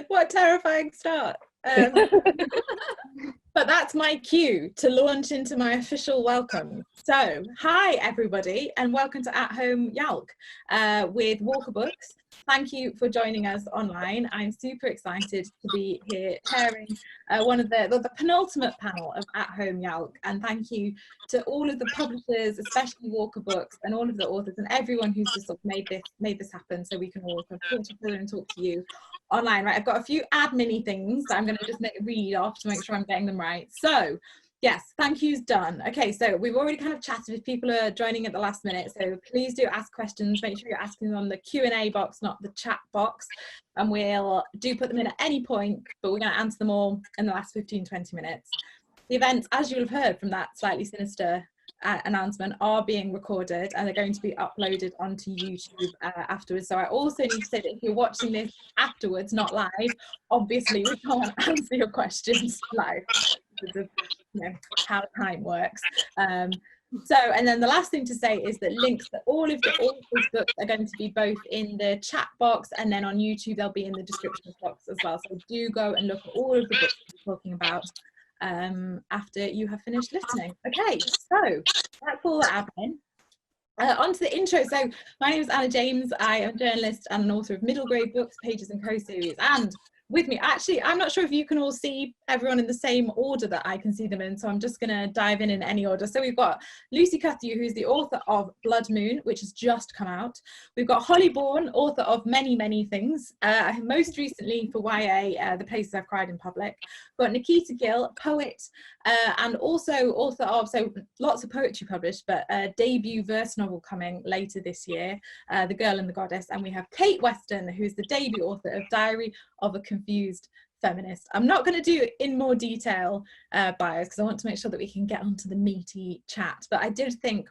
What a terrifying start. But that's my cue to launch into my official welcome. So, hi everybody, and welcome to At Home YALC with Walker Books. Thank you for joining us online. I'm super excited to be here chairing one of the penultimate panel of At Home YALC, and thank you to all of the publishers, especially Walker Books, and all of the authors and everyone who's just sort of made this happen so we can all talk to each other and talk to you online. Right, I've got a few admin-y things that I'm going to just read off to make sure I'm getting them right. So yes, thank you's done. Okay, so we've already kind of chatted if people are joining at the last minute, so please do ask questions. Make sure you're asking them on the Q&A box, not the chat box, and we'll put them in at any point, but we're going to answer them all in the last 15-20 minutes. The events, as you'll have heard from that slightly sinister announcement, are being recorded and they're going to be uploaded onto YouTube afterwards. So I also need to say that if you're watching this afterwards, not live, obviously we can't answer your questions live because of, you know, how time works. So, and then the last thing to say is that links to all of the authors' books are going to be both in the chat box and then on YouTube they'll be in the description box as well. So do go and look at all of the books we're talking about after you have finished listening. Okay, so that's all the admin. On to the intro. So my name is Anna James. I am a journalist and an author of middle grade books, Pages and Co series, and with me, actually, I'm not sure if you can all see everyone in the same order that I can see them in, so I'm just going to dive in any order. So we've got Lucy Cuthew, who's the author of Blood Moon, which has just come out. We've got Holly Bourne, author of many, many things, most recently for YA, The Places I've Cried in Public. We've got Nikita Gill, poet, and also author of, so lots of poetry published, but a debut verse novel coming later this year, The Girl and the Goddess. And we have Kate Weston, who's the debut author of Diary of a Confused Feminist. I'm not going to do in more detail bios because I want to make sure that we can get onto the meaty chat, but I did think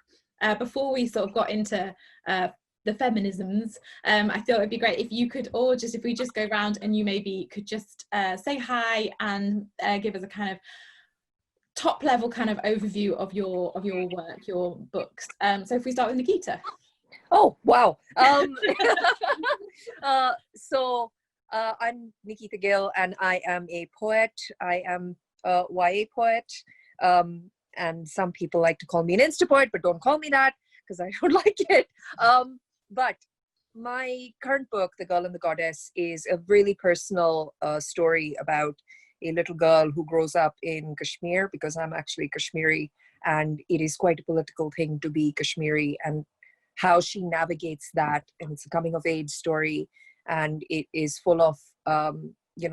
before we sort of got into the feminisms, I thought it'd be great if you could all just, if we just go around and you maybe could just say hi and give us a kind of top level kind of overview of your work, your books. So if we start with Nikita. Oh, wow. I'm Nikita Gill and I am a poet. I am a YA poet. And some people like to call me an Insta poet, but don't call me that because I don't like it. But my current book, The Girl and the Goddess, is a really personal story about a little girl who grows up in Kashmir, because I'm actually Kashmiri, and it is quite a political thing to be Kashmiri, and how she navigates that. And it's a coming of age story, and it is full of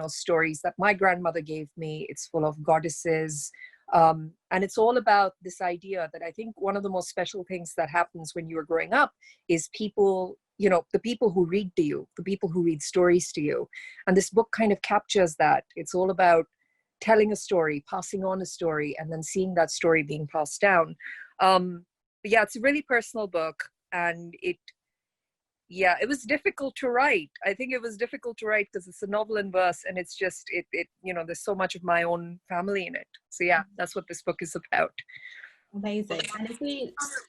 stories that my grandmother gave me. It's full of goddesses, and it's all about this idea that I think one of the most special things that happens when you are growing up is people, the people who read to you, the people who read stories to you. And this book kind of captures that. It's all about telling a story, passing on a story, and then seeing that story being passed down. But yeah, it's a really personal book, and it was difficult to write. I think it was difficult to write because it's a novel in verse, and it's just, there's so much of my own family in it. So yeah, that's what this book is about. Amazing. And if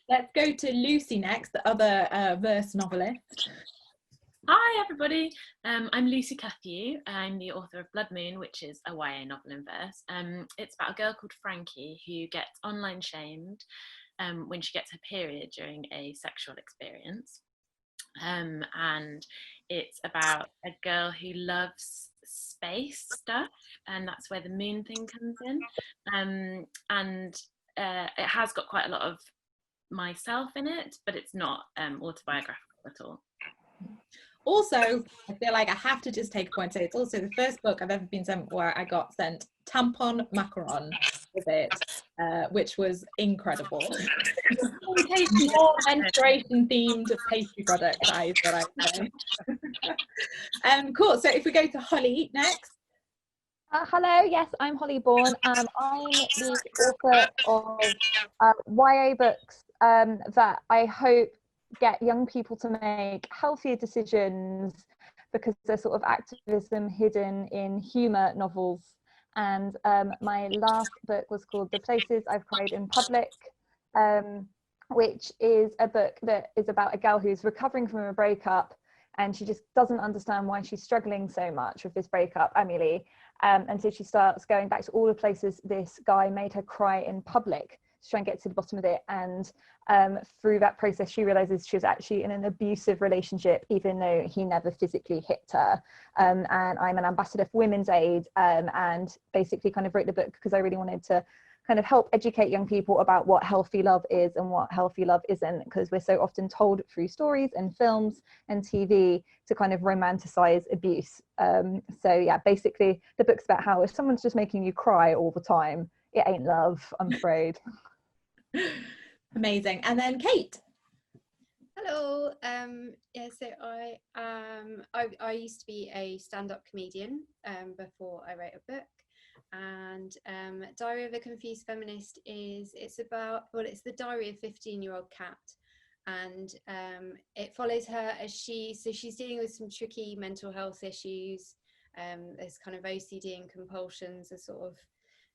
let's go to Lucy next, the other verse novelist. Hi everybody, I'm Lucy Cuthew. I'm the author of Blood Moon, which is a YA novel in verse. It's about a girl called Frankie who gets online shamed when she gets her period during a sexual experience. And it's about a girl who loves space stuff, and that's where the moon thing comes in. It has got quite a lot of myself in it, but it's not autobiographical at all. Also, I feel like I have to just take a point and say it's also the first book I've ever been sent where I got sent tampon macaron with it, which was incredible. More menstruation themed pastry products, is what I say. Cool. So if we go to Holly next. Hello, yes, I'm Holly Bourne. I'm the author of YA books that I hope get young people to make healthier decisions, because there's sort of activism hidden in humour novels. And my last book was called The Places I've Cried in Public, which is a book that is about a girl who's recovering from a breakup and she just doesn't understand why she's struggling so much with this breakup, Amelie. And so she starts going back to all the places this guy made her cry in public to try and get to the bottom of it. And through that process, she realizes she was actually in an abusive relationship, even though he never physically hit her. And I'm an ambassador for Women's Aid, and basically kind of wrote the book because I really wanted to kind of help educate young people about what healthy love is and what healthy love isn't, because we're so often told through stories and films and TV to kind of romanticize abuse. So yeah, basically the book's about how if someone's just making you cry all the time, it ain't love, I'm afraid. Amazing. And then Kate. Hello. Yeah, so I used to be a stand-up comedian before I wrote a book. And Diary of a Confused Feminist it's the diary of a 15-year-old cat, and it follows her as she's dealing with some tricky mental health issues. There's kind of OCD and compulsions are sort of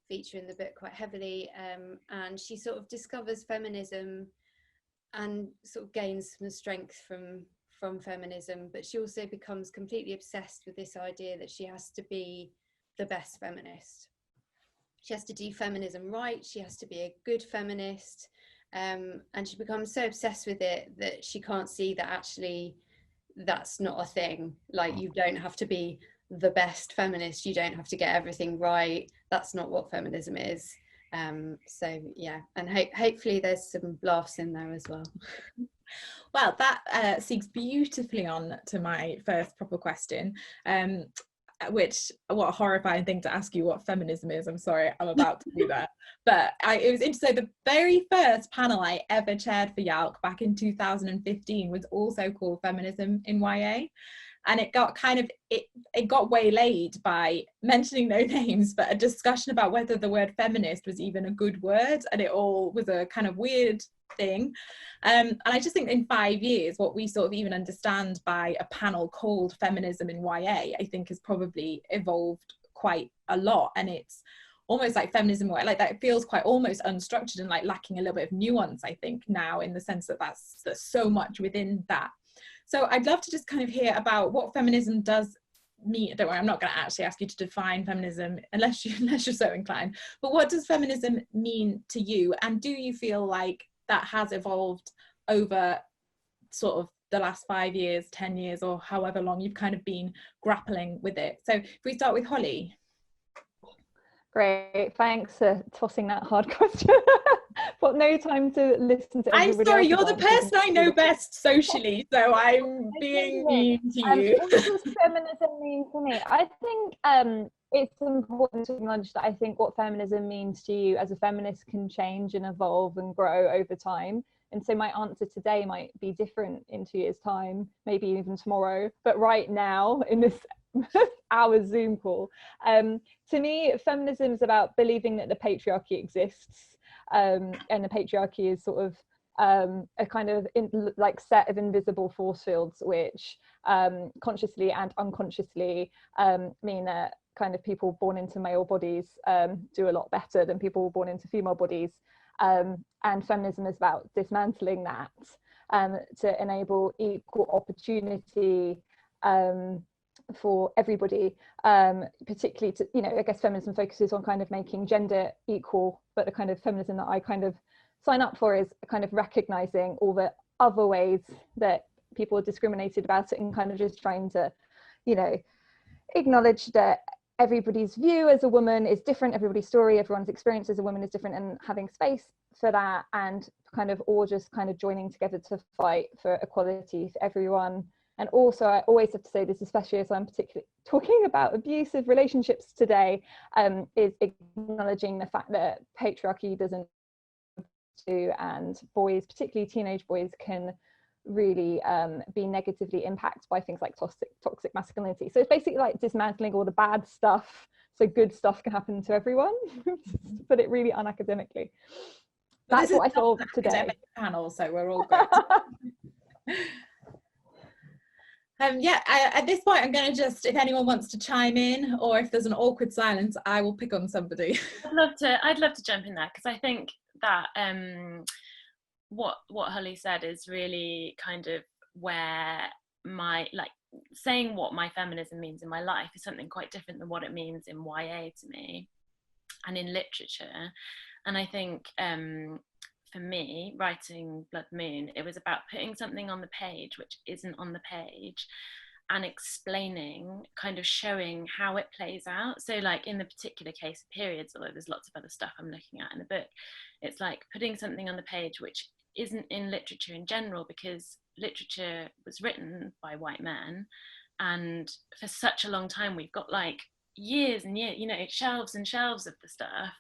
feature in the book quite heavily, and she sort of discovers feminism and sort of gains some strength from feminism, but she also becomes completely obsessed with this idea that she has to be the best feminist. She has to do feminism right, she has to be a good feminist, and she becomes so obsessed with it that she can't see that actually that's not a thing. Like, you don't have to be the best feminist, you don't have to get everything right, that's not what feminism is. So yeah, and hopefully there's some laughs in there as well. Well, that segues beautifully on to my first proper question, which, what a horrifying thing to ask you what feminism is. I'm sorry, I'm about to do that. But it was interesting. The very first panel I ever chaired for YALC back in 2015 was also called Feminism in YA. And it got it got waylaid by mentioning no names, but a discussion about whether the word feminist was even a good word, and it all was a kind of weird thing. And I just think in 5 years, what we sort of even understand by a panel called Feminism in YA, I think has probably evolved quite a lot. And it's almost like feminism, like that, it feels quite almost unstructured and like lacking a little bit of nuance, I think, now, in the sense that there's so much within that. So I'd love to just kind of hear about what feminism does mean. Don't worry, I'm not going to actually ask you to define feminism unless you're so inclined. But what does feminism mean to you? And do you feel like that has evolved over sort of the last 5 years, 10 years, or however long you've kind of been grappling with it? So if we start with Holly. Great, thanks for tossing that hard question. But no time to listen to everybody. I'm sorry, you're else the person I know best socially, so I'm being mean to you. What does feminism mean to me? I think it's important to acknowledge that I think what feminism means to you as a feminist can change and evolve and grow over time. And so my answer today might be different in 2 years' time, maybe even tomorrow. But right now, in this our Zoom call, to me, feminism is about believing that the patriarchy exists, and the patriarchy is sort of a kind of like set of invisible force fields which consciously and unconsciously mean that kind of people born into male bodies do a lot better than people born into female bodies, and feminism is about dismantling that to enable equal opportunity for everybody, particularly to, I guess feminism focuses on kind of making gender equal, but the kind of feminism that I kind of sign up for is kind of recognizing all the other ways that people are discriminated about it, and kind of just trying to, acknowledge that everybody's view as a woman is different, everybody's story, everyone's experience as a woman is different, and having space for that, and kind of all just kind of joining together to fight for equality for everyone. And also, I always have to say this, especially as I'm particularly talking about abusive relationships today, is acknowledging the fact that patriarchy doesn't do, and boys, particularly teenage boys, can really be negatively impacted by things like toxic masculinity. So it's basically like dismantling all the bad stuff so good stuff can happen to everyone, to put it really unacademically. That's what I thought today. Panel, so we're all good. At this point, I'm going to just, if anyone wants to chime in, or if there's an awkward silence, I will pick on somebody. I'd love to jump in there, because I think that what Holly said is really kind of where my, like, saying what my feminism means in my life is something quite different than what it means in YA to me and in literature. And I think for me, writing Blood Moon, it was about putting something on the page which isn't on the page, and explaining, kind of showing how it plays out. So like in the particular case of periods, although there's lots of other stuff I'm looking at in the book, it's like putting something on the page which isn't in literature in general, because literature was written by white men, and for such a long time we've got like years and years, you know, shelves and shelves of the stuff,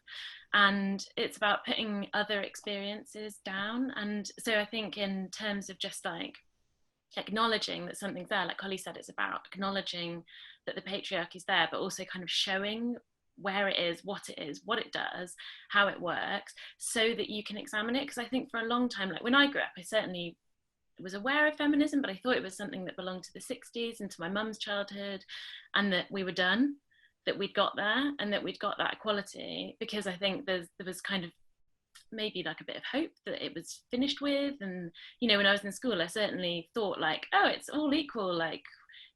and it's about putting other experiences down. And so I think in terms of just like acknowledging that something's there, like Holly said, it's about acknowledging that the patriarchy is there, but also kind of showing where it is, what it does, how it works, so that you can examine it. Because I think for a long time, like when I grew up, I certainly was aware of feminism, but I thought it was something that belonged to the 60s and to my mum's childhood, and that we were done, that we'd got there, and that we'd got that equality. Because I think there was kind of maybe like a bit of hope that it was finished with. And you know, when I was in school, I certainly thought like, oh, it's all equal, like,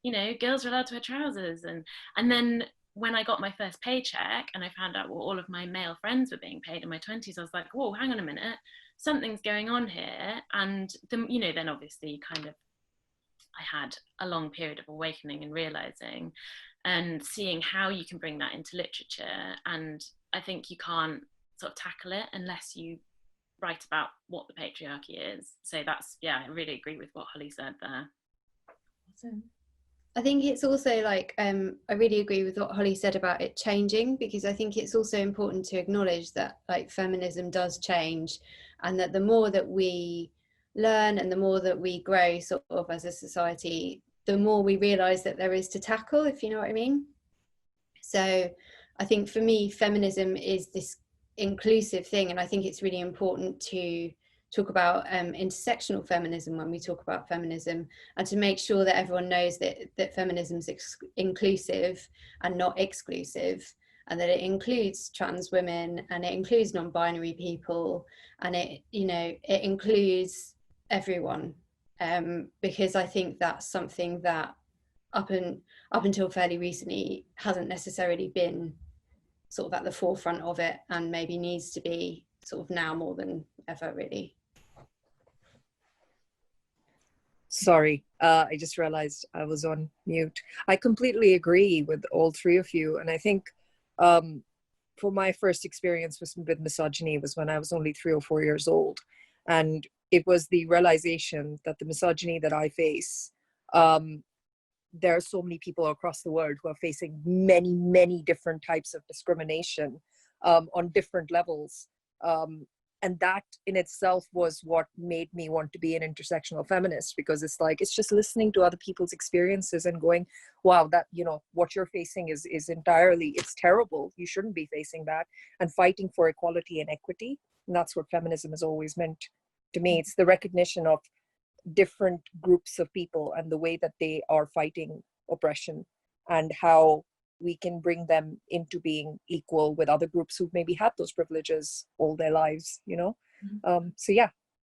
you know, girls are allowed to wear trousers. And then when I got my first paycheck and I found out what all of my male friends were being paid in my 20s, I was like, whoa, hang on a minute, something's going on here. And you know, then obviously kind of I had a long period of awakening and realizing and seeing how you can bring that into literature. And I think you can't sort of tackle it unless you write about what the patriarchy is. So that's, yeah, I really agree with what Holly said there. Awesome. I think it's also like, I really agree with what Holly said about it changing, because I think it's also important to acknowledge that like feminism does change, and that the more that we learn and the more that we grow sort of as a society, the more we realise that there is to tackle, if you know what I mean. So I think for me, feminism is this inclusive thing, and I think it's really important to talk about intersectional feminism when we talk about feminism, and to make sure that everyone knows that feminism is inclusive and not exclusive, and that it includes trans women, and it includes non-binary people, and it, you know, it includes everyone, because I think that's something that up until fairly recently hasn't necessarily been sort of at the forefront of it, and maybe needs to be sort of now more than ever, really. Sorry, I just realized I was on mute. I completely agree with all three of you. And I think for my first experience with misogyny was when I was only 3 or 4 years old. And it was the realization that the misogyny that I face, there are so many people across the world who are facing many, many different types of discrimination on different levels. And that in itself was what made me want to be an intersectional feminist, because it's like, it's just listening to other people's experiences and going, wow, that, you know, what you're facing is entirely, it's terrible. You shouldn't be facing that, and fighting for equality and equity. And that's what feminism has always meant to me. It's the recognition of different groups of people and the way that they are fighting oppression, and how we can bring them into being equal with other groups who've maybe had those privileges all their lives, you know. So yeah,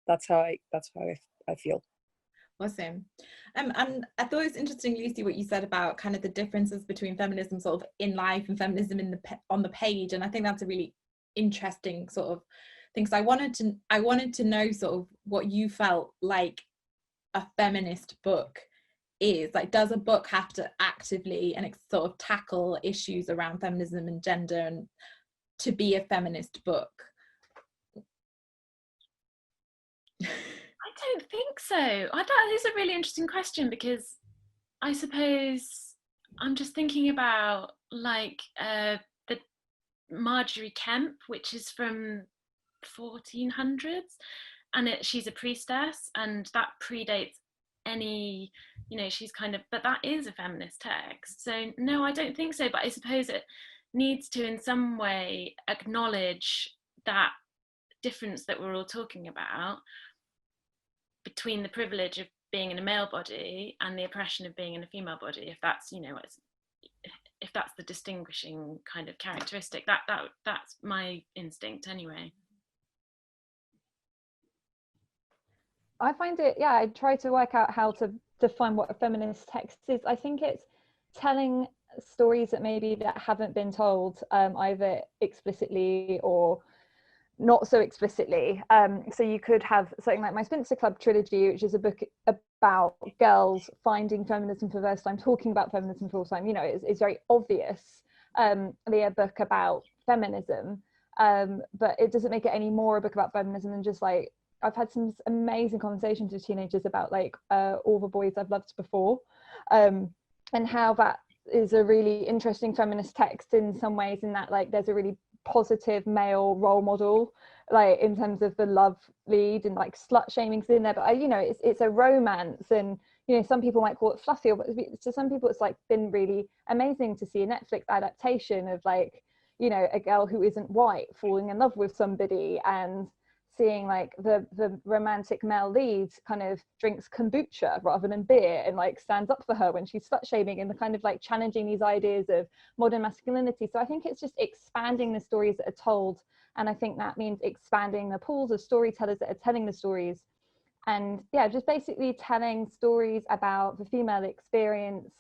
that's how I feel. Awesome. And I thought it was interesting, Lucy, what you said about kind of the differences between feminism sort of in life and feminism on the page. And I think that's a really interesting sort of thing. So I wanted to know sort of what you felt like a feminist book is. Like, does a book have to actively and sort of tackle issues around feminism and gender and to be a feminist book? I don't think so. That is a really interesting question, because I suppose I'm just thinking about like the Marjorie Kemp, which is from 1400s, and she's a priestess, and that predates any, you know, she's kind of, but that is a feminist text. So no, I don't think so. But I suppose it needs to in some way acknowledge that difference that we're all talking about between the privilege of being in a male body and the oppression of being in a female body, if that's, you know, if that's the distinguishing kind of characteristic. That's my instinct anyway. I find it, yeah, I try to work out how to define what a feminist text is. I think it's telling stories that haven't been told, either explicitly or not so explicitly. So you could have something like my Spinster Club trilogy, which is a book about girls finding feminism for the first time, talking about feminism for the first time. You know, it's very obvious, a book about feminism, but it doesn't make it any more a book about feminism than just like, I've had some amazing conversations with teenagers about like All the Boys I've Loved Before, and how that is a really interesting feminist text in some ways, in that like there's a really positive male role model, like in terms of the love lead, and like slut shaming's in there, but you know, it's a romance, and you know, some people might call it fluffy, but to some people it's like been really amazing to see a Netflix adaptation of like, you know, a girl who isn't white falling in love with somebody, and seeing like the romantic male lead kind of drinks kombucha rather than beer, and like stands up for her when she's slut shaming, and the kind of like challenging these ideas of modern masculinity. So I think it's just expanding the stories that are told, and I think that means expanding the pools of storytellers that are telling the stories, and yeah, just basically telling stories about the female experience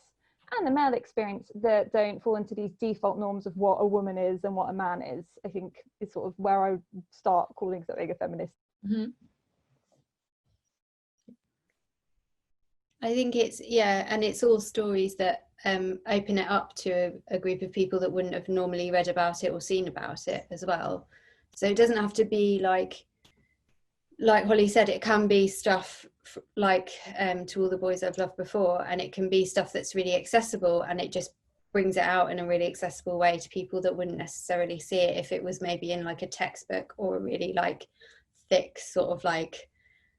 and the male experience that don't fall into these default norms of what a woman is and what a man is. I think is sort of where I start calling something a feminist. Mm-hmm. I think it's, yeah, and it's all stories that open it up to a group of people that wouldn't have normally read about it or seen about it as well. So it doesn't have to be like Holly said, it can be stuff like To All the Boys I've Loved Before, and it can be stuff that's really accessible, and it just brings it out in a really accessible way to people that wouldn't necessarily see it if it was maybe in like a textbook, or a really like thick sort of like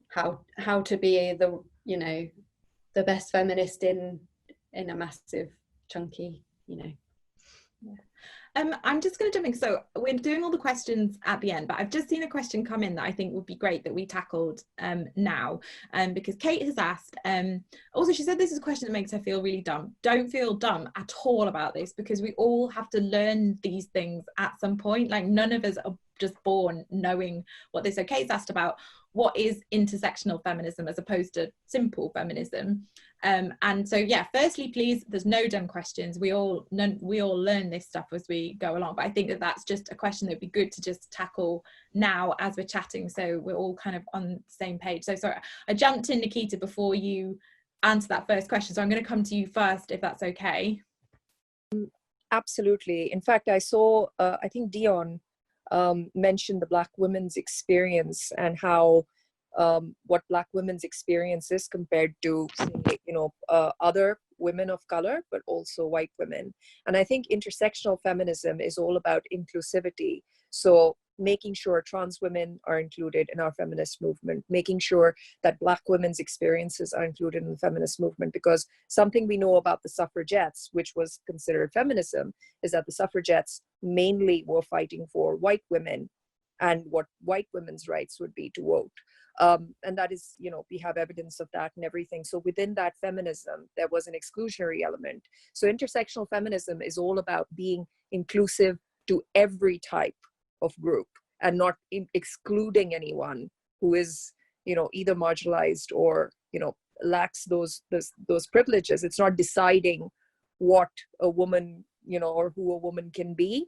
how to be the, you know, the best feminist in a massive chunky, you know. Yeah. I'm just going to jump in. So we're doing all the questions at the end, but I've just seen a question come in that I think would be great that we tackled now, because Kate has asked, also she said this is a question that makes her feel really dumb. Don't feel dumb at all about this, because we all have to learn these things at some point. Like, none of us are just born knowing what this. So Kate's asked about what is intersectional feminism as opposed to simple feminism. And so, yeah, firstly, please, there's no dumb questions. We all learn this stuff as we go along. But I think that that's just a question that would be good to just tackle now as we're chatting, so we're all kind of on the same page. So sorry, I jumped in, Nikita, before you answer that first question. So I'm going to come to you first, if that's okay. Absolutely. In fact, I saw, I think Dion mentioned the Black women's experience, and how what Black women's experience is compared to, say, you know, other women of color, but also white women. And I think intersectional feminism is all about inclusivity. So making sure trans women are included in our feminist movement, making sure that Black women's experiences are included in the feminist movement, because something we know about the suffragettes, which was considered feminism, is that the suffragettes mainly were fighting for white women and what white women's rights would be to vote. And that is, you know, we have evidence of that and everything. So within that feminism, there was an exclusionary element. So intersectional feminism is all about being inclusive to every type of group, and not excluding anyone who is, you know, either marginalized or, you know, lacks those privileges. It's not deciding what a woman, you know, or who a woman can be.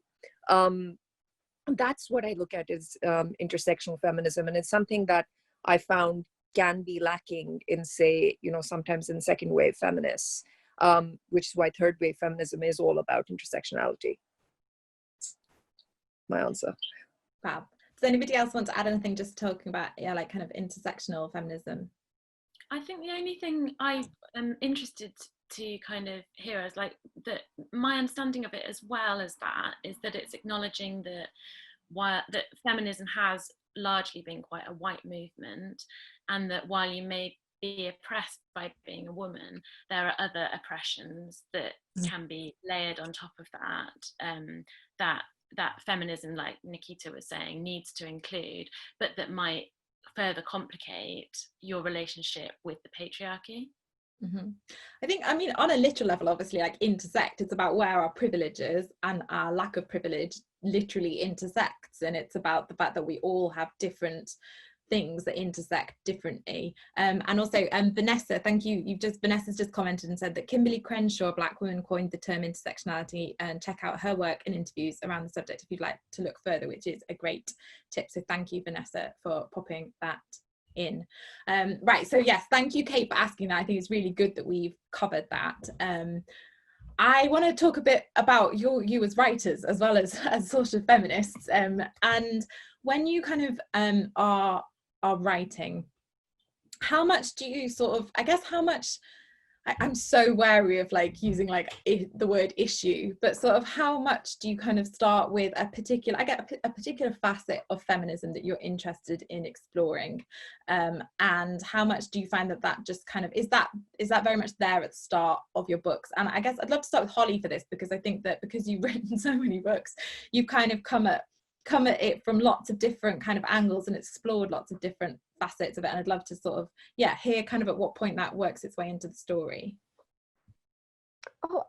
That's what I look at as intersectional feminism, and it's something that I found can be lacking in, say, you know, sometimes in second wave feminists, which is why third wave feminism is all about intersectionality. My answer. Fab. Does anybody else want to add anything, just talking about, yeah, like kind of intersectional feminism? I think the only thing I am interested to kind of hear is like that my understanding of it, as well as that, is that it's acknowledging that feminism has largely been quite a white movement, and that while you may be oppressed by being a woman, there are other oppressions that can be layered on top of that, that feminism, like Nikita was saying, needs to include, but that might further complicate your relationship with the patriarchy. Mm-hmm. I think, I mean, on a literal level, obviously, like intersect, it's about where our privileges and our lack of privilege literally intersects, and it's about the fact that we all have different things that intersect differently. And also Vanessa, thank you, Vanessa's just commented and said that Kimberly Crenshaw, a Black woman, coined the term intersectionality, and check out her work and interviews around the subject if you'd like to look further, which is a great tip. So thank you, Vanessa, for popping that in. Right, so yes, thank you, Kate, for asking that. I think it's really good that we've covered that. I want to talk a bit about you as writers as well as sort of feminists, and when you kind of are writing, how much do you sort of, I guess, how much, I'm so wary of like using like the word issue, but sort of how much do you kind of start with a particular, I get a particular facet of feminism that you're interested in exploring, and how much do you find that just kind of, is that very much there at the start of your books? And I guess I'd love to start with Holly for this, because I think that because you've written so many books, you've kind of come at it from lots of different kind of angles and explored lots of different facets of it, and I'd love to sort of hear kind of at what point that works its way into the story.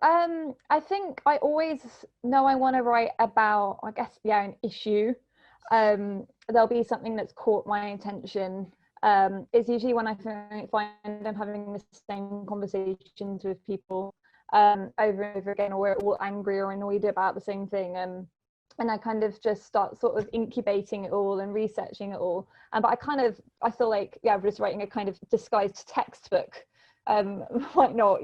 I think I always know I want to write about, I guess, an issue. There'll be something that's caught my attention. It's usually when I find I'm having the same conversations with people over and over again, or we're all angry or annoyed about the same thing, and I kind of just start sort of incubating it all and researching it all. But I feel like, I'm just writing a kind of disguised textbook, might not,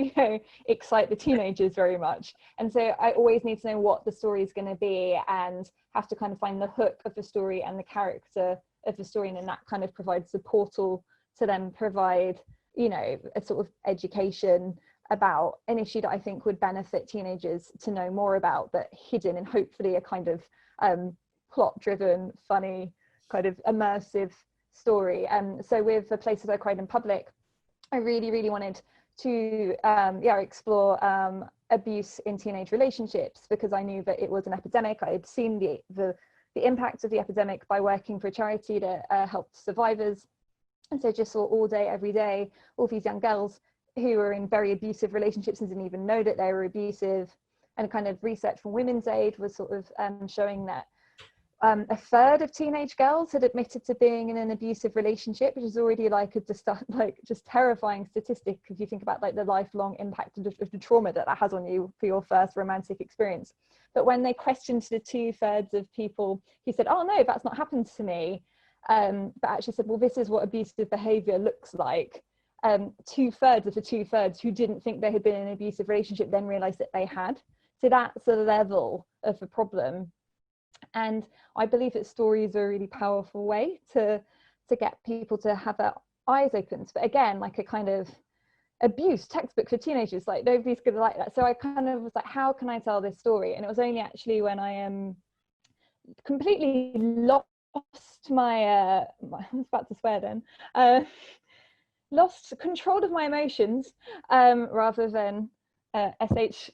excite the teenagers very much. And so I always need to know what the story is going to be, and have to kind of find the hook of the story and the character of the story. And then that kind of provides the portal to then provide, a sort of education about an issue that I think would benefit teenagers to know more about, but hidden in hopefully a kind of plot-driven, funny, kind of immersive story. So with The Places I Cried in Public, I really, really wanted to explore abuse in teenage relationships, because I knew that it was an epidemic. I had seen the impact of the epidemic by working for a charity that helped survivors, and so just saw all day, every day, all these young girls who were in very abusive relationships and didn't even know that they were abusive. And kind of research from Women's Aid was sort of showing that a third of teenage girls had admitted to being in an abusive relationship, which is already just terrifying statistic if you think about like the lifelong impact of the trauma that has on you for your first romantic experience. But when they questioned the 2/3 of people who said, oh no, that's not happened to me, but actually said, well, this is what abusive behavior looks like, 2/3 of the 2/3 who didn't think they had been in an abusive relationship then realized that they had. So that's the level of the problem. And I believe that stories are a really powerful way to get people to have their eyes opened. But again, like a kind of abuse textbook for teenagers, like nobody's gonna like that. So I kind of was like, how can I tell this story? And it was only actually when I completely lost my I was about to swear then, lost control of my emotions, rather than SH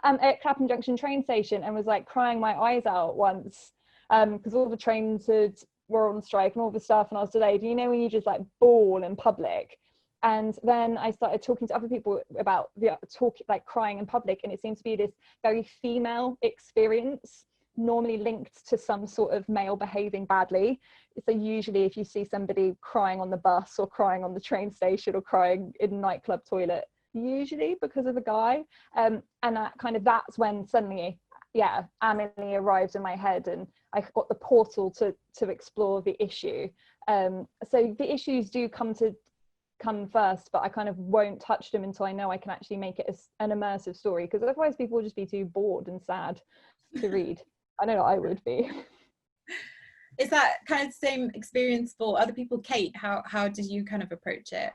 at Clapham Junction train station, and was like crying my eyes out once, because all the trains were on strike and all the stuff, and I was delayed. When you just like bawl in public. And then I started talking to other people about crying in public, and it seems to be this very female experience, normally linked to some sort of male behaving badly. So usually if you see somebody crying on the bus or crying on the train station or crying in a nightclub toilet, usually because of a guy, and that's when suddenly Amelie arrived in my head, and I got the portal to explore the issue. So the issues do come first, but I kind of won't touch them until I know I can actually make it an immersive story, because otherwise people will just be too bored and sad to read. I know I would be. Is that kind of the same experience for other people? Kate, how did you kind of approach it?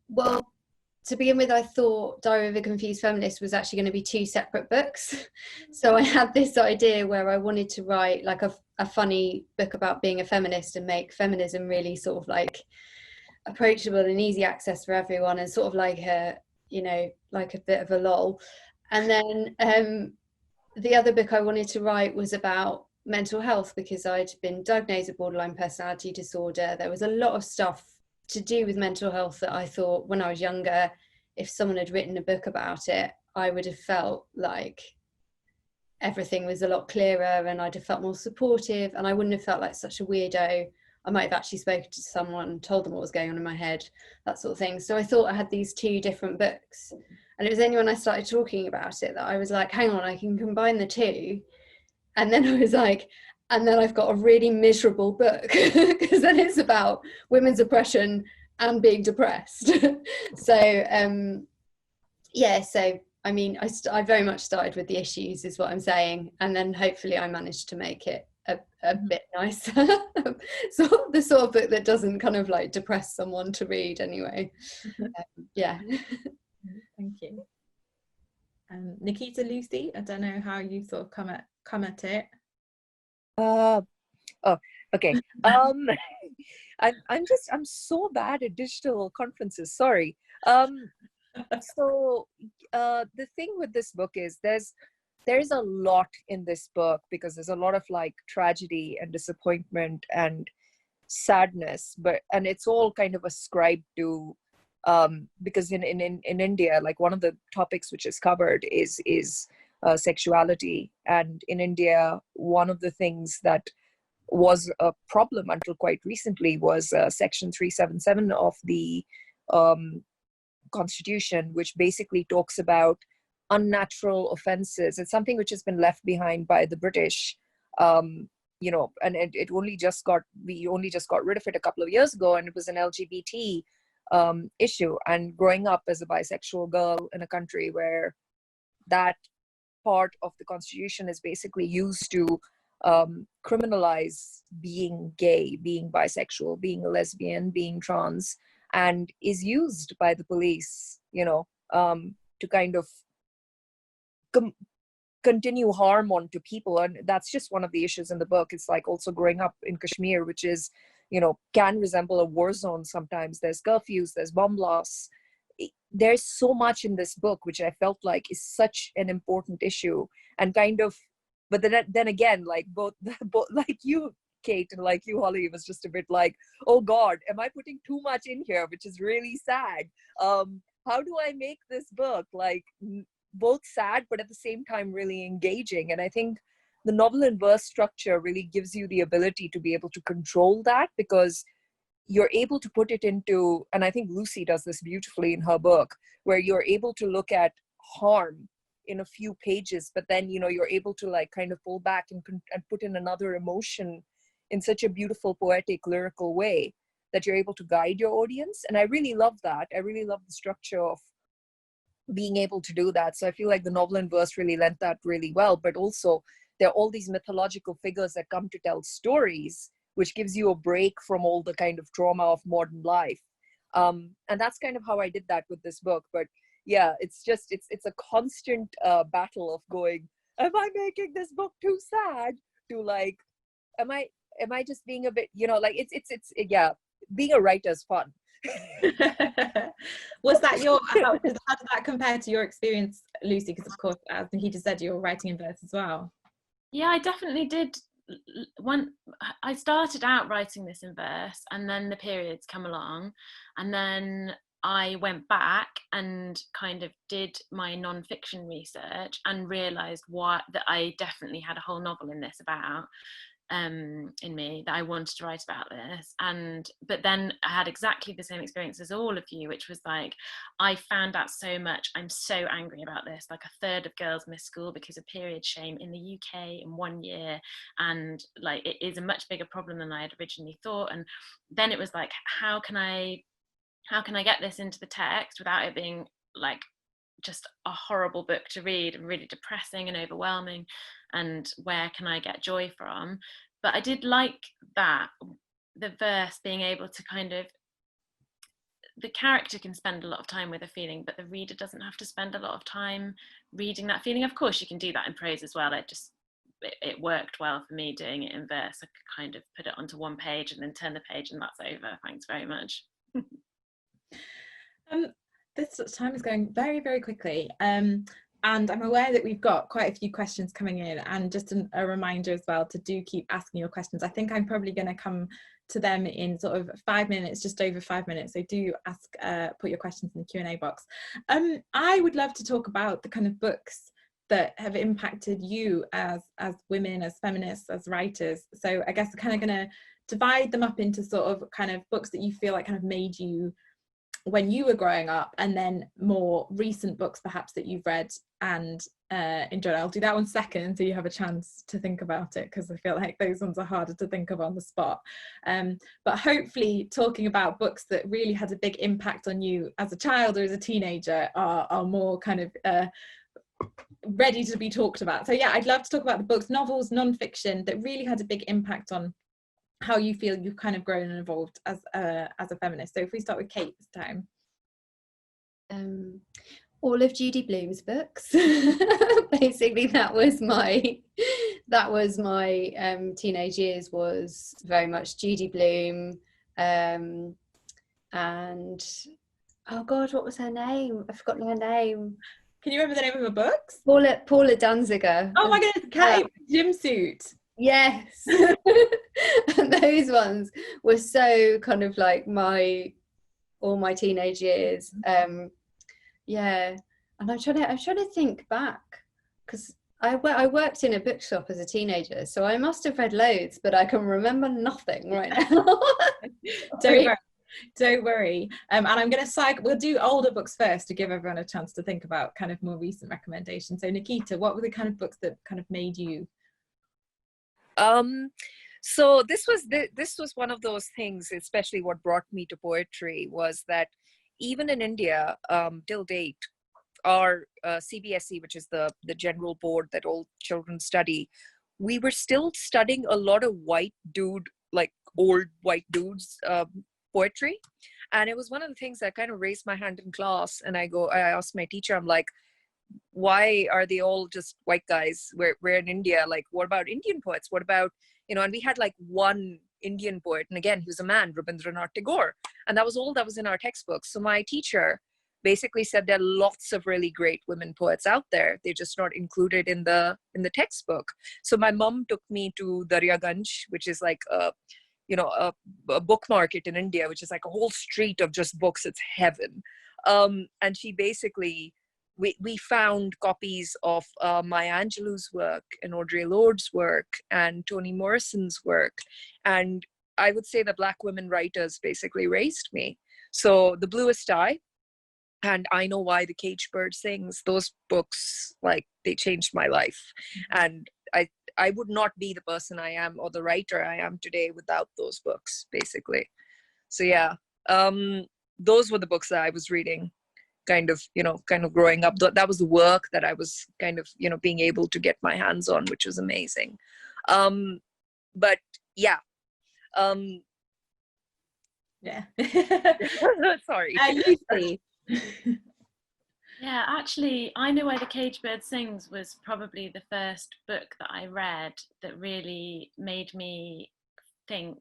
Well, to begin with, I thought Diary of a Confused Feminist was actually going to be 2 separate books. So I had this idea where I wanted to write like a funny book about being a feminist and make feminism really sort of like approachable and easy access for everyone, and sort of like a bit of a lull. And then the other book I wanted to write was about mental health, because I'd been diagnosed with borderline personality disorder. There was a lot of stuff to do with mental health that I thought when I was younger, if someone had written a book about it, I would have felt like everything was a lot clearer, and I'd have felt more supportive, and I wouldn't have felt like such a weirdo. I might have actually spoken to someone, told them what was going on in my head, that sort of thing. So I thought I had these two different books, and it was only when I started talking about it that I was like, hang on, I can combine the two. And then I was like, and then I've got a really miserable book, because then it's about women's oppression and being depressed. So yeah, so I mean, I very much started with the issues, is what I'm saying, and then hopefully I managed to make it a bit nicer. So the sort of book that doesn't kind of like depress someone to read anyway. Yeah. Thank you. Nikita, Lucy, I don't know how you sort of come at it. Oh, okay. I'm so bad at digital conferences, sorry. So the thing with this book is there's a lot in this book, because there's a lot of like tragedy and disappointment and sadness, and it's all kind of ascribed to because in India, like one of the topics which is covered is sexuality. And in India, one of the things that was a problem until quite recently was section 377 of the Constitution, which basically talks about unnatural offenses. It's something which has been left behind by the British, and we only just got rid of it a couple of years ago, and it was an LGBT issue. And growing up as a bisexual girl in a country where that part of the Constitution is basically used to criminalize being gay, being bisexual, being a lesbian, being trans, and is used by the police, to kind of continue harm onto people. And that's just one of the issues in the book. It's like also growing up in Kashmir, which is, can resemble a war zone sometimes. There's curfews, there's bomb blasts. There's so much in this book which I felt like is such an important issue, and kind of, but then again, like both like you, Kate, and like you, Holly, was just a bit like, oh God, am I putting too much in here, which is really sad. How do I make this book like both sad but at the same time really engaging? And I think the novel in verse structure really gives you the ability to be able to control that, because you're able to put it into, and I think Lucy does this beautifully in her book, where you're able to look at harm in a few pages, but then you're able to like kind of pull back and put in another emotion in such a beautiful, poetic, lyrical way that you're able to guide your audience. And I really love that. I really love the structure of being able to do that. So I feel like the novel in verse really lent that really well. But also there are all these mythological figures that come to tell stories, which gives you a break from all the kind of trauma of modern life. And that's kind of how I did that with this book. But yeah, it's a constant battle of going, am I making this book too sad? To like, am I just being a bit, like it's being a writer is fun. Was that how did that compare to your experience, Lucy? Because of course, as Nikita said, you're writing in verse as well. Yeah, I definitely did. I started out writing this in verse, and then the periods come along, and then I went back and kind of did my non-fiction research and realised that I definitely had a whole novel in this about in me, that I wanted to write about this. But then I had exactly the same experience as all of you, which was like, I found out so much. I'm so angry about this. Like, a third of girls miss school because of period shame in the UK in 1 year, and like it is a much bigger problem than I had originally thought. And then it was like, how can I get this into the text without it being like just a horrible book to read and really depressing and overwhelming, and where can I get joy from? But I did like that, the verse being able to kind of, the character can spend a lot of time with a feeling, but the reader doesn't have to spend a lot of time reading that feeling. Of course you can do that in prose as well. It worked well for me doing it in verse. I could kind of put it onto one page and then turn the page and that's over. Thanks very much. This time is going very, very quickly, and I'm aware that we've got quite a few questions coming in, and just a reminder as well to do keep asking your questions. I think I'm probably going to come to them in sort of 5 minutes, just over 5 minutes, so do ask, put your questions in the Q&A box. I would love to talk about the kind of books that have impacted you as women, as feminists, as writers. So I guess we're kind of going to divide them up into sort of kind of books that you feel like kind of made you when you were growing up, and then more recent books perhaps that you've read and enjoyed. I'll do that one second so you have a chance to think about it, because I feel like those ones are harder to think of on the spot. But hopefully talking about books that really had a big impact on you as a child or as a teenager are more kind of ready to be talked about. So yeah, I'd love to talk about the books, novels, non-fiction that really had a big impact on how you feel you've kind of grown and evolved as a feminist. So if we start with Kate this time. All of Judy Blume's books. Basically that was my teenage years, was very much Judy Blume, and oh god, what was her name? I've forgotten her name. Can you remember the name of her books? Paula Danziger. Oh my goodness, Cat Swimsuit. Yes. And those ones were so kind of like all my teenage years. Yeah, and I'm trying to think back, because I worked in a bookshop as a teenager, so I must have read loads, but I can remember nothing right now. Don't worry. And I'm going to we'll do older books first to give everyone a chance to think about kind of more recent recommendations. So Nikita, what were the kind of books that kind of made you? So this was one of those things, especially what brought me to poetry, was that even in India, till date, our CBSE, which is the general board that all children study, we were still studying a lot of old white dudes poetry. And it was one of the things that kind of raised my hand in class, and I asked my teacher, I'm like, why are they all just white guys? We're in India. Like, what about Indian poets? What about, and we had like one Indian poet, and again, he was a man, Rabindranath Tagore, and that was all that was in our textbooks. So my teacher basically said there are lots of really great women poets out there. They're just not included in the textbook. So my mom took me to Daryaganj, which is like a book market in India, which is like a whole street of just books. It's heaven. And she basically, we found copies of Maya Angelou's work and Audre Lorde's work and Toni Morrison's work. And I would say that Black women writers basically raised me. So The Bluest Eye and I Know Why the Caged Bird Sings, those books, like, they changed my life. And I would not be the person I am or the writer I am today without those books, basically. So yeah, those were the books that I was reading, kind of growing up. That was the work that I was kind of, being able to get my hands on, which was amazing. But yeah. Yeah. Sorry. Lucy. Yeah, actually, I Know Why the Caged Bird Sings was probably the first book that I read that really made me think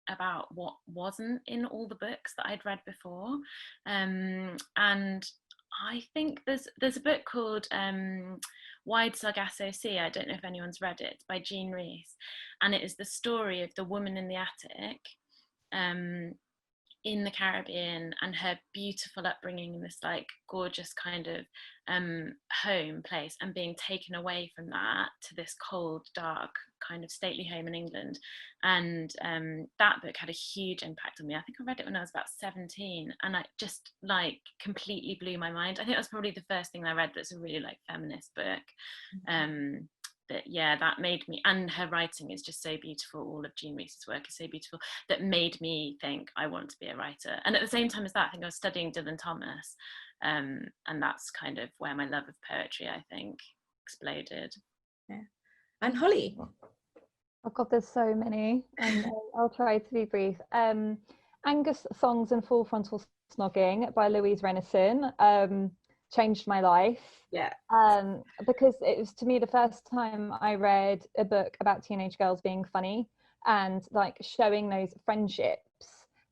about what wasn't in all the books that I'd read before. And I think there's a book called Wide Sargasso Sea. I don't know if anyone's read it. It's by Jean Rhys, and it is the story of the woman in the attic in the Caribbean, and her beautiful upbringing in this like gorgeous kind of home place, and being taken away from that to this cold, dark kind of stately home in England. And that book had a huge impact on me. I think I read it when I was about 17, and I just like completely blew my mind. I think that was probably the first thing I read that's a really like feminist book. That made me, and her writing is just so beautiful. All of Jean Rhys's work is so beautiful, that made me think I want to be a writer. And at the same time as that, I think I was studying Dylan Thomas, and that's kind of where my love of poetry, I think, exploded. Yeah. And Holly? Oh God, there's so many, and I'll try to be brief. Angus Songs and Full Frontal Snogging by Louise Renison changed my life. Yeah. Because it was, to me, the first time I read a book about teenage girls being funny and like showing those friendships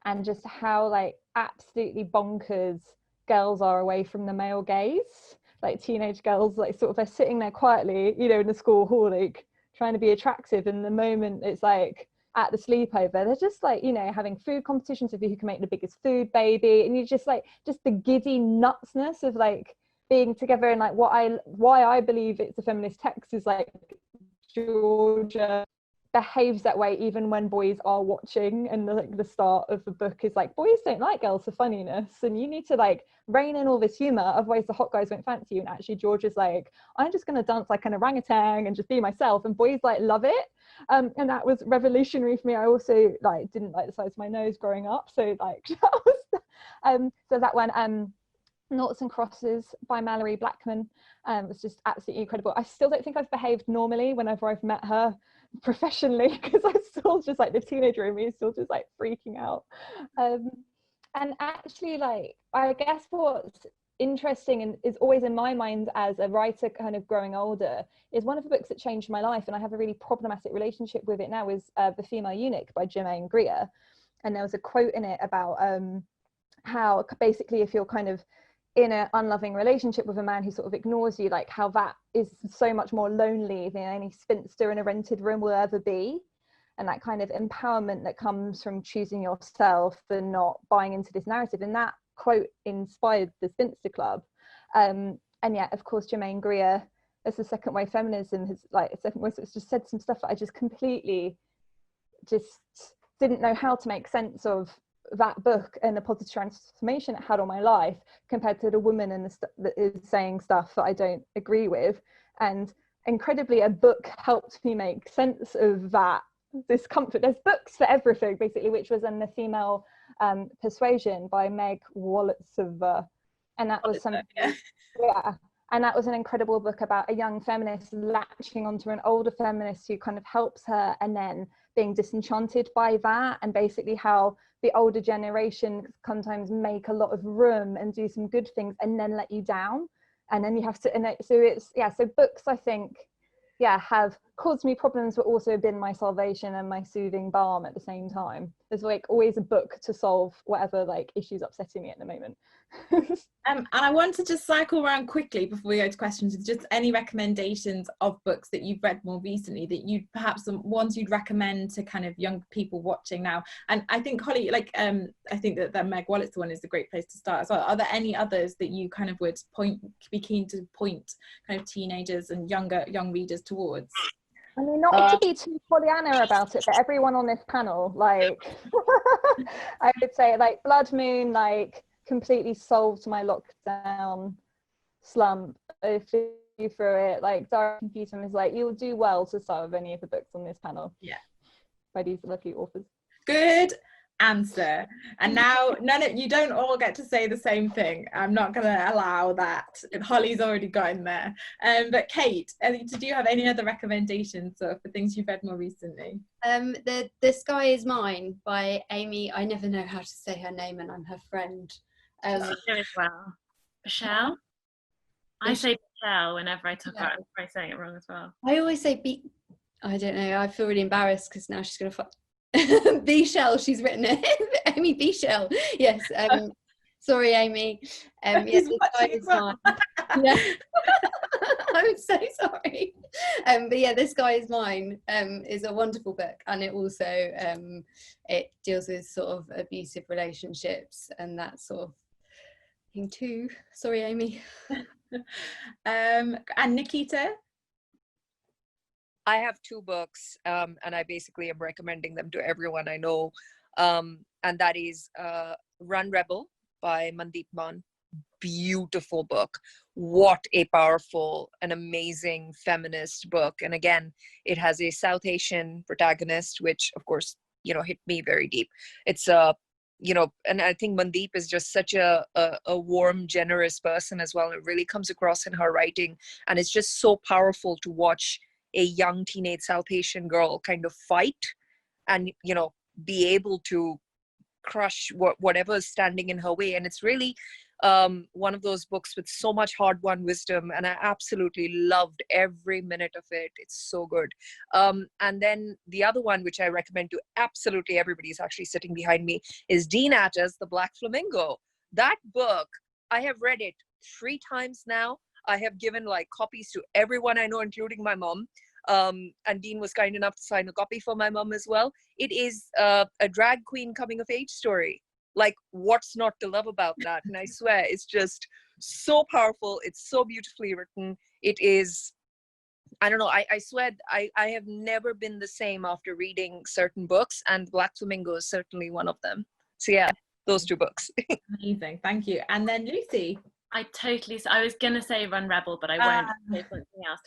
and just how like absolutely bonkers girls are away from the male gaze. Like teenage girls, like sort of they're sitting there quietly, in the school hall, like trying to be attractive, and the moment it's like at the sleepover, they're just like, having food competitions of who can make the biggest food baby, and you just like, just the giddy nutsness of like being together, and like why I believe it's a feminist text is like Georgia behaves that way even when boys are watching, and like the start of the book is like, boys don't like girls for funniness, and you need to like rein in all this humor, otherwise the hot guys won't fancy you. And actually George is like, I'm just going to dance like an orangutan and just be myself, and boys like love it. And that was revolutionary for me. I also like didn't like the size of my nose growing up, so like that was so that one Noughts and Crosses by Mallory Blackman was just absolutely incredible. I still don't think I've behaved normally whenever I've met her professionally, because I'm still just like, the teenager in me is still just like freaking out. And actually, like, I guess what's interesting and is always in my mind as a writer kind of growing older is one of the books that changed my life, and I have a really problematic relationship with it now, is The Female Eunuch by Germaine Greer. And there was a quote in it about how basically if you're kind of in an unloving relationship with a man who sort of ignores you, like how that is so much more lonely than any spinster in a rented room will ever be. And that kind of empowerment that comes from choosing yourself and not buying into this narrative. And that quote inspired the Spinster Club. And yet, of course, Germaine Greer, as the second wave feminism, has like second wave, it's just said some stuff that I just completely just didn't know how to make sense of that book and the positive transformation it had on my life, compared to the woman in that is saying stuff that I don't agree with. And incredibly, a book helped me make sense of that discomfort. There's books for everything, basically, which was in The Female Persuasion by Meg Wolitzer, and that was something, yeah. And that was an incredible book about a young feminist latching onto an older feminist who kind of helps her, and then being disenchanted by that, and basically how the older generation sometimes make a lot of room and do some good things and then let you down. And then you have to, so it's, yeah, so books, I think, yeah, have caused me problems, but also been my salvation and my soothing balm at the same time. There's like always a book to solve whatever like issues upsetting me at the moment. And I want to just cycle around quickly before we go to questions with just any recommendations of books that you've read more recently that you perhaps some ones you'd recommend to kind of young people watching now. And I think, Holly, like I think that Meg Wolitzer one is a great place to start as well. Are there any others that you kind of would be keen to point kind of teenagers and young readers towards? I mean, not to be too Pollyanna about it, but everyone on this panel, like, I would say, like, Blood Moon, like, completely solved my lockdown slump. If you through it, like, Dark Confusion is like, you'll do well to start with any of the books on this panel. Yeah. By these lovely authors. Good answer. And now you don't all get to say the same thing. I'm not going to allow that. Holly's already got in there. But Kate, do you have any other recommendations for things you've read more recently? The Sky Is Mine by Amy. I never know how to say her name, and I'm her friend. As well. Michelle? I say Michelle whenever I talk about it. I'm probably saying it wrong as well. I always say I don't know. I feel really embarrassed because now she's going to B-Shell, she's written it. Amy B-Shell. Yes. Sorry, Amy. Yes, The Sky Is Mine. Yeah. I'm so sorry. But yeah, The Sky Is Mine is a wonderful book, and it also it deals with sort of abusive relationships and that sort of thing too. Sorry, Amy. And Nikita? I have two books, and I basically am recommending them to everyone I know. And that is Run Rebel by Mandeep Mann. Beautiful book. What a powerful and amazing feminist book. And again, it has a South Asian protagonist, which of course, hit me very deep. It's and I think Mandeep is just such a warm, generous person as well. It really comes across in her writing. And it's just so powerful to watch a young teenage South Asian girl kind of fight and, be able to crush whatever is standing in her way. And it's really one of those books with so much hard-won wisdom, and I absolutely loved every minute of it. It's so good. And then the other one, which I recommend to absolutely everybody, is actually sitting behind me, is Dean Atta's The Black Flamingo. That book, I have read it 3 times now. I have given copies to everyone I know, including my mom. And Dean was kind enough to sign a copy for my mom as well. It is a drag queen coming of age story. What's not to love about that? And I swear it's just so powerful. It's so beautifully written. It is, I don't know, I swear I have never been the same after reading certain books, and Black Flamingo is certainly one of them. So yeah, those 2 books. Amazing, thank you. And then Lucy. I was gonna say Run Rebel, but I won't say something else.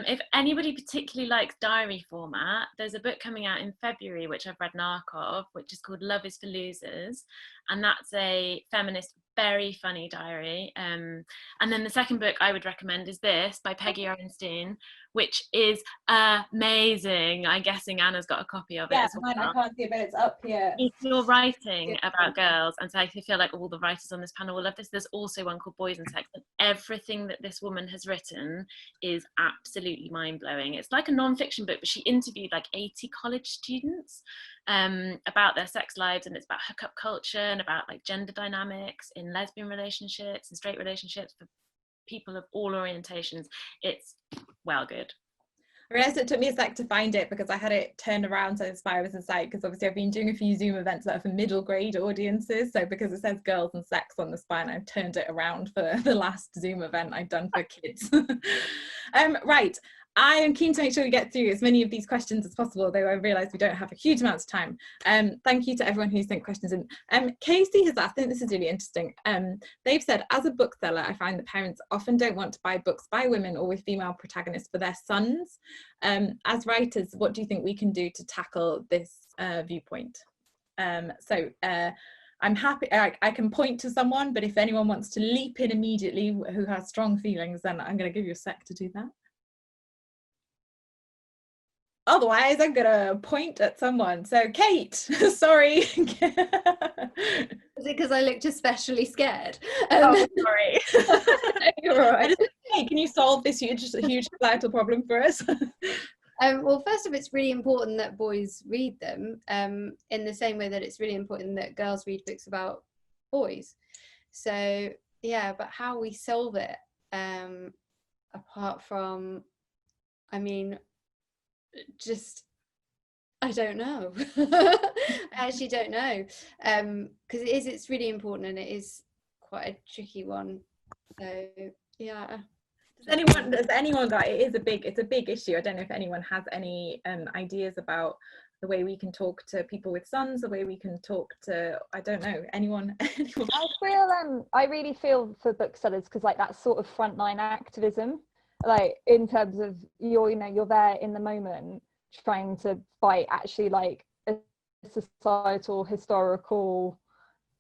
If anybody particularly likes diary format, there's a book coming out in February which I've read an arc of, which is called Love is for Losers, and that's a feminist, very funny diary. And then the second book I would recommend is this, by Peggy Orenstein, which is amazing. I'm guessing Anna's got a copy of it. Yeah, as well. I can't see it, but it's up here. If you're writing about girls, and so I feel like all the writers on this panel will love this, there's also one called Boys and Sex, and everything that this woman has written is absolutely mind-blowing. It's like a non-fiction book, but she interviewed like 80 college students about their sex lives, and it's about hookup culture and about like gender dynamics in lesbian relationships and straight relationships for people of all orientations. It's well good. I realised it took me a sec to find it because I had it turned around so Inspire was in sight, because obviously I've been doing a few Zoom events that are for middle grade audiences, so because it says girls and sex on the spine, I've turned it around for the last Zoom event I've done for kids. Right, I am keen to make sure we get through as many of these questions as possible, though I realise we don't have a huge amount of time. Thank you to everyone who sent questions in. Casey has asked, I think this is really interesting. They've said, as a bookseller, I find that parents often don't want to buy books by women or with female protagonists for their sons. As writers, what do you think we can do to tackle this viewpoint? I'm happy, I can point to someone, but if anyone wants to leap in immediately who has strong feelings, then I'm going to give you a sec to do that. Otherwise, I'm gonna point at someone. So, Kate, sorry. Is it because I looked especially scared? Oh, sorry. You're all right. Hey, can you solve this huge societal problem for us? Well, first of all, it's really important that boys read them, in the same way that it's really important that girls read books about boys. So, yeah, but how we solve it, apart from, I mean, just I don't know. I actually don't know, because it's really important, and it is quite a tricky one. So yeah. Has anyone got, it's a big issue. I don't know if anyone has any ideas about the way we can talk to people with sons, the way we can talk to, I don't know, anyone. I really feel for booksellers, because like that's sort of frontline activism, like in terms of you're there in the moment trying to fight actually like a societal historical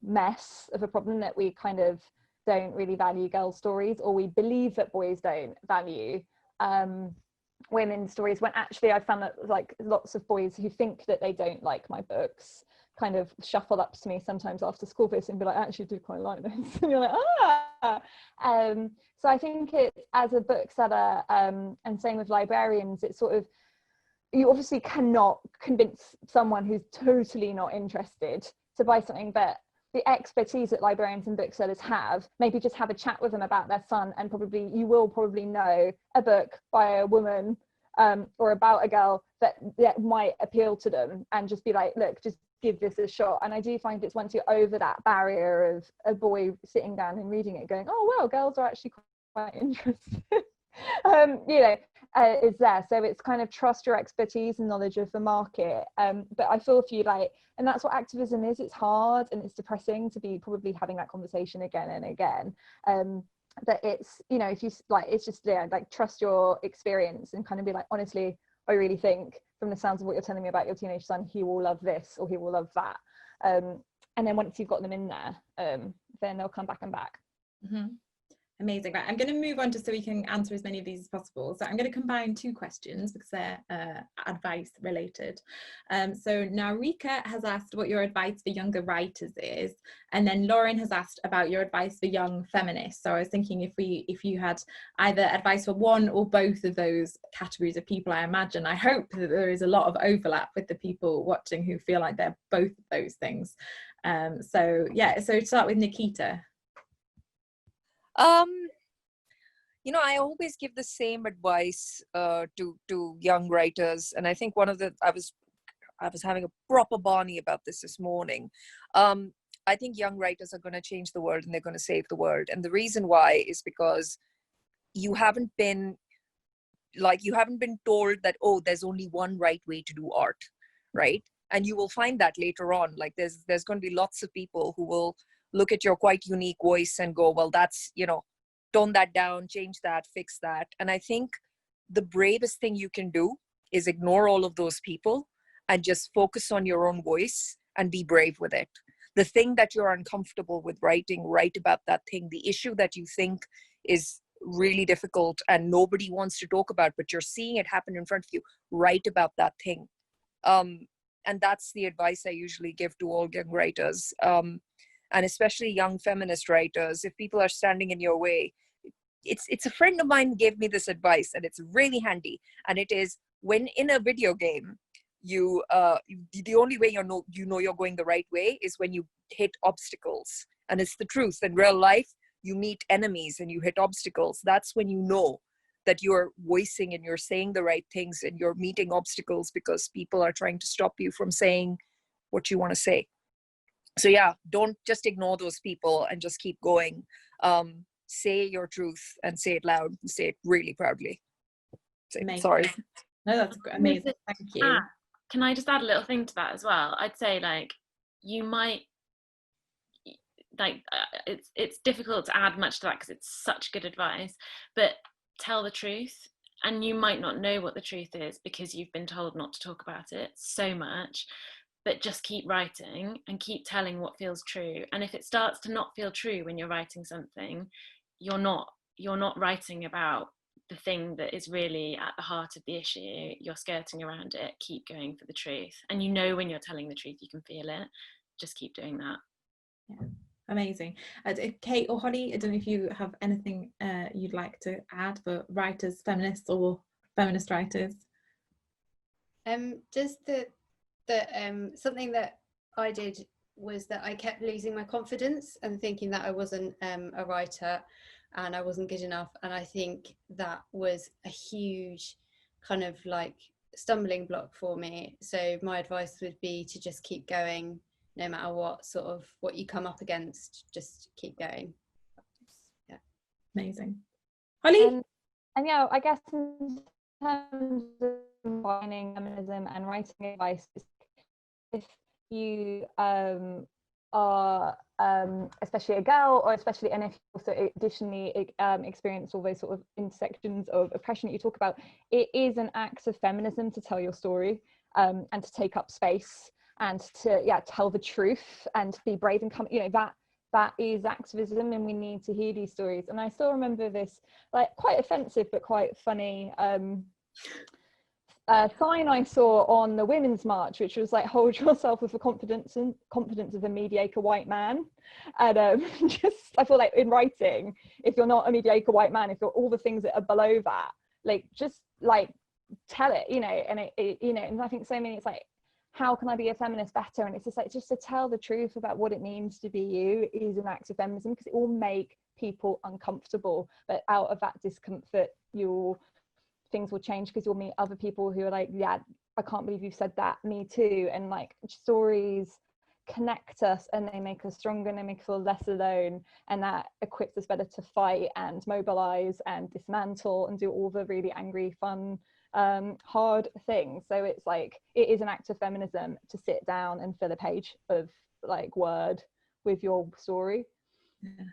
mess of a problem that we kind of don't really value girls' stories, or we believe that boys don't value women's stories, when actually I found that like lots of boys who think that they don't like my books kind of shuffle up to me sometimes after school visits and be like, I actually do quite like this. And you're like, so I think it, as a bookseller, and same with librarians, it's sort of, you obviously cannot convince someone who's totally not interested to buy something, but the expertise that librarians and booksellers have, maybe just have a chat with them about their son, and you will probably know a book by a woman or about a girl that might appeal to them, and just be like, look, just give this a shot. And I do find it's once you're over that barrier of a boy sitting down and reading it going, oh well, girls are actually quite interested, is there. So it's kind of trust your expertise and knowledge of the market. But I feel for you, like, and that's what activism is. It's hard and it's depressing to be probably having that conversation again and again. That it's, if you like, it's just like trust your experience and kind of be like, honestly, I really think from the sounds of what you're telling me about your teenage son, he will love this or he will love that. And then once you've got them in there, then they'll come back and back. Mm-hmm. Amazing. Right, I'm going to move on just so we can answer as many of these as possible. So I'm going to combine two questions because they're advice related. So Narika has asked what your advice for younger writers is, and then Lauren has asked about your advice for young feminists. So I was thinking if you had either advice for one or both of those categories of people. I hope that there is a lot of overlap with the people watching who feel like they're both of those things. So start with Nikita. I always give the same advice to young writers, and I think I was having a proper Barney about this morning. I think young writers are going to change the world and they're going to save the world. And the reason why is because you haven't been told that, oh, there's only one right way to do art, right? And you will find that later on, like there's going to be lots of people who will look at your quite unique voice and go, well, that's, tone that down, change that, fix that. And I think the bravest thing you can do is ignore all of those people and just focus on your own voice and be brave with it. The thing that you're uncomfortable with writing, write about that thing. The issue that you think is really difficult and nobody wants to talk about, but you're seeing it happen in front of you, write about that thing. And that's the advice I usually give to all young writers, and especially young feminist writers. If people are standing in your way, it's a friend of mine gave me this advice, and it's really handy. And it is, when in a video game, the only way you know you're going the right way is when you hit obstacles. And it's the truth. In real life, you meet enemies and you hit obstacles. That's when you know that you're voicing and you're saying the right things, and you're meeting obstacles because people are trying to stop you from saying what you want to say. So yeah, don't just ignore those people and just keep going. Say your truth and say it loud and say it really proudly. Sorry. No, that's amazing. Thank you. Can I just add a little thing to that as well? I'd say, like, you might, like, it's difficult to add much to that because it's such good advice, but tell the truth. And you might not know what the truth is because you've been told not to talk about it so much, but just keep writing and keep telling what feels true. And if it starts to not feel true when you're writing something, you're not writing about the thing that is really at the heart of the issue. You're skirting around it. Keep going for the truth. And when you're telling the truth, you can feel it. Just keep doing that. Yeah. Amazing. Kate or Holly, I don't know if you have anything you'd like to add for writers, feminists or feminist writers. Just that something that I did was that I kept losing my confidence and thinking that I wasn't a writer and I wasn't good enough. And I think that was a huge kind of like stumbling block for me. So my advice would be to just keep going, no matter what you come up against, just keep going. Yeah. Amazing. Holly? And yeah, I guess in terms of combining feminism and writing advice, if you are especially a girl, or especially, and if you also additionally experience all those sort of intersections of oppression that you talk about, it is an act of feminism to tell your story, and to take up space, and to tell the truth and be brave and come, that is activism, and we need to hear these stories. And I still remember this, like, quite offensive but quite funny sign I saw on the Women's March, which was like, hold yourself with the confidence of a mediocre white man. And I feel like in writing, if you're not a mediocre white man, if you're all the things that are below that, like, just like tell it, and it and I think so many, it's like, how can I be a feminist better? And it's just like, just to tell the truth about what it means to be you is an act of feminism, because it will make people uncomfortable, but out of that discomfort, things will change, because you'll meet other people who are like, yeah, I can't believe you've said that, me too. And like, stories connect us and they make us stronger and they make us feel less alone, and that equips us better to fight and mobilize and dismantle and do all the really angry, fun, hard things. So it's like, it is an act of feminism to sit down and fill a page of like word with your story. Yeah.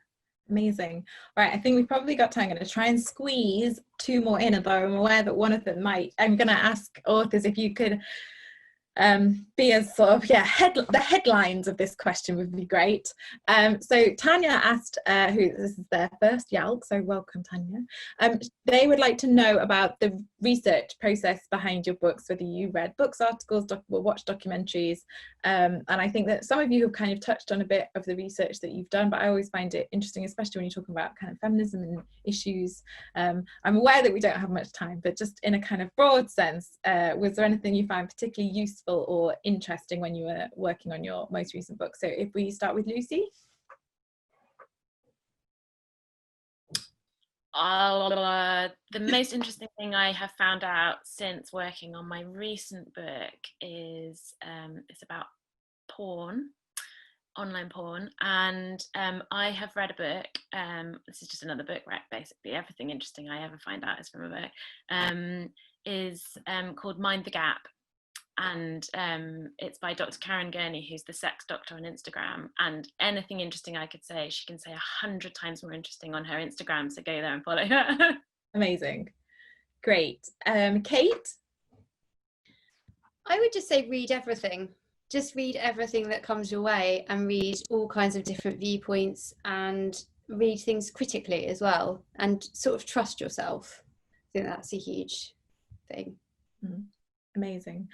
Amazing. All right, I think we've probably got time. I'm going to try and squeeze two more in, although I'm aware that one of them might. I'm going to ask authors if you could be as sort of, the headlines of this question would be great. So Tanya asked, this is their first YALC, so welcome, Tanya. They would like to know about the research process behind your books, whether you read books, articles, watched documentaries, and I think that some of you have kind of touched on a bit of the research that you've done, but I always find it interesting, especially when you're talking about kind of feminism and issues. I'm aware that we don't have much time, but just in a kind of broad sense, was there anything you found particularly useful or interesting when you were working on your most recent book? So if we start with Lucy. The most interesting thing I have found out since working on my recent book is it's about porn online porn, and I have read a book. This is just another book, right? Basically, everything interesting I ever find out is from a book. Is called Mind the Gap, and it's by Dr. Karen Gurney, who's the sex doctor on Instagram. And anything interesting I could say, she can say 100 times more interesting on her Instagram. So go there and follow her. Amazing, great. Kate? I would just say read everything. Just read everything that comes your way, and read all kinds of different viewpoints, and read things critically as well, and sort of trust yourself. I think that's a huge thing. Amazing.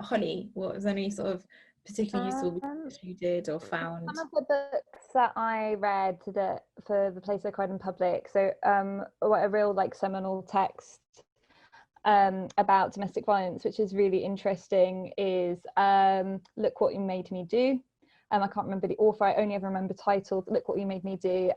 Holly, what was any sort of particularly useful research you did or found? Some of the books that I read for The Place I Cried in Public, so what a real like seminal text about domestic violence, which is really interesting, is Look What You Made Me Do. I can't remember the author, I only ever remember titled Look What You Made Me Do.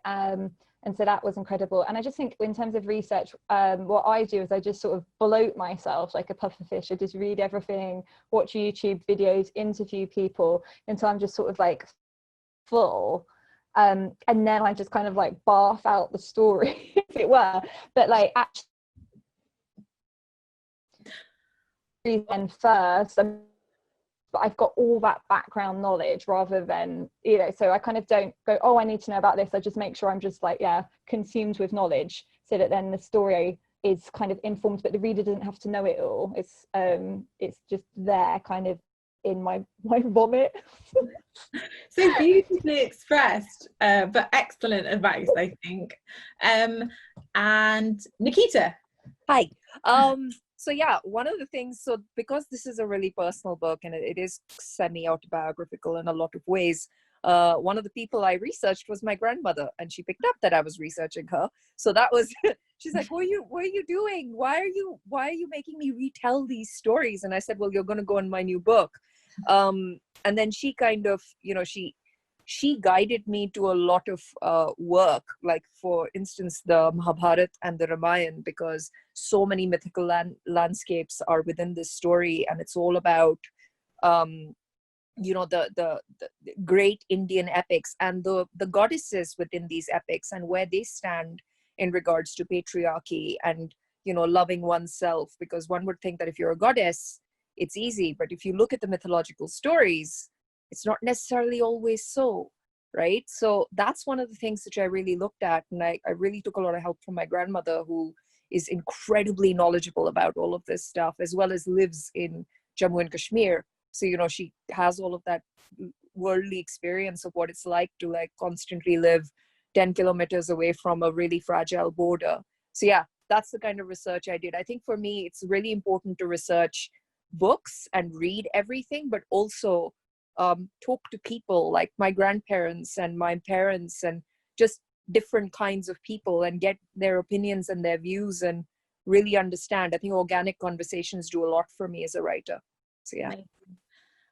And so that was incredible. And I just think in terms of research, what I do is I just sort of bloat myself like a pufferfish. I just read everything, watch YouTube videos, interview people until I'm just sort of like full. And then I just kind of like barf out the story, if it were. But like actually, then first, but I've got all that background knowledge rather than, you know, so I kind of don't go, oh, I need to know about this. I just make sure I'm just like, yeah, consumed with knowledge, so that then the story is kind of informed, but the reader doesn't have to know it all. It's just there kind of in my vomit. So beautifully expressed, but excellent advice, I think. And Nikita. Hi. So yeah, one of the things, so because this is a really personal book and it is semi-autobiographical in a lot of ways, one of the people I researched was my grandmother, and she picked up that I was researching her. So that was, she's like, what are you doing? Why are you making me retell these stories? And I said, well, you're going to go in my new book. And then she kind of, you know, she guided me to a lot of work, like for instance, the Mahabharata and the Ramayana, because so many mythical landscapes are within this story, and it's all about, you know, the great Indian epics and the goddesses within these epics and where they stand in regards to patriarchy and, you know, loving oneself. Because one would think that if you're a goddess, it's easy, but if you look at the mythological stories, it's not necessarily always so, right? So that's one of the things that I really looked at, and I really took a lot of help from my grandmother, who is incredibly knowledgeable about all of this stuff, as well as lives in Jammu and Kashmir. So, you know, she has all of that worldly experience of what it's like to like constantly live 10 kilometers away from a really fragile border. So yeah, that's the kind of research I did. I think for me, it's really important to research books and read everything, but also talk to people like my grandparents and my parents and just different kinds of people and get their opinions and their views and really understand. I think organic conversations do a lot for me as a writer. So yeah.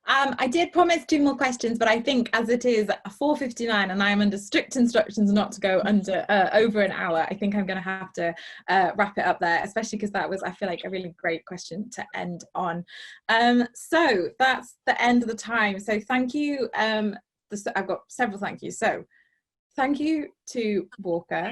I did promise 2 more questions, but I think as it is 4:59 and I am under strict instructions not to go under over an hour, I think I'm going to have to wrap it up there, especially because that was, I feel like, a really great question to end on. So that's the end of the time. So thank you. I've got several thank yous. So thank you to Walker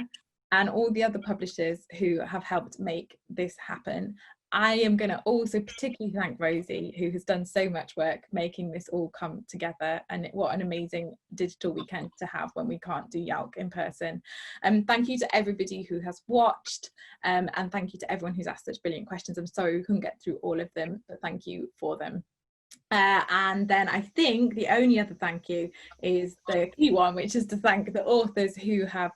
and all the other publishers who have helped make this happen. I am going to also particularly thank Rosie, who has done so much work making this all come together, and what an amazing digital weekend to have when we can't do YALC in person. Thank you to everybody who has watched, and thank you to everyone who's asked such brilliant questions. I'm sorry we couldn't get through all of them, but thank you for them. And then I think the only other thank you is the key one, which is to thank the authors who have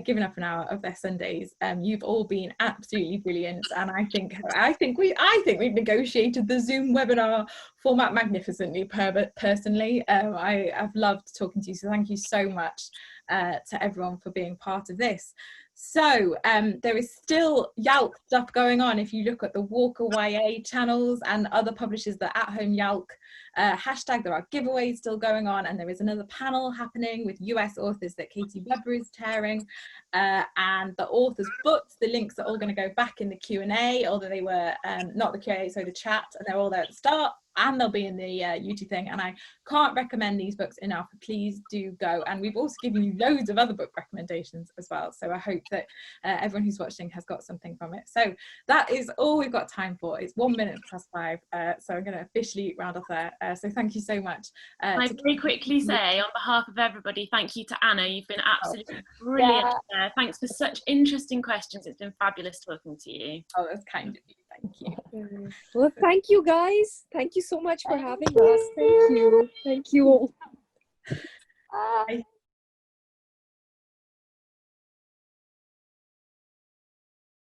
given up an hour of their Sundays. You've all been absolutely brilliant, and I think we've negotiated the Zoom webinar format magnificently. Personally, I've loved talking to you, so thank you so much to everyone for being part of this. So there is still YALC stuff going on. If you look at the Walker YA channels and other publishers, the At Home YALC hashtag. There are giveaways still going on, and there is another panel happening with US authors that Katie Webber is chairing, and the authors' books. The links are all going to go back in the Q&A, although they were not the Q&A, so the chat, and they're all there at the start, and they'll be in the YouTube thing. And I can't recommend these books enough. Please do go. And we've also given you loads of other book recommendations as well, so I hope that everyone who's watching has got something from it. So that is all we've got time for. It's 1:05, so I'm going to officially round off there. So thank you so much. I very quickly say, on behalf of everybody, thank you to Anna. You've been absolutely brilliant. Thanks for such interesting questions. It's been fabulous talking to you. Oh, that's kind of you. Thank you. Well, thank you guys. Thank you so much for having us. Thank you. Thank you all. Bye.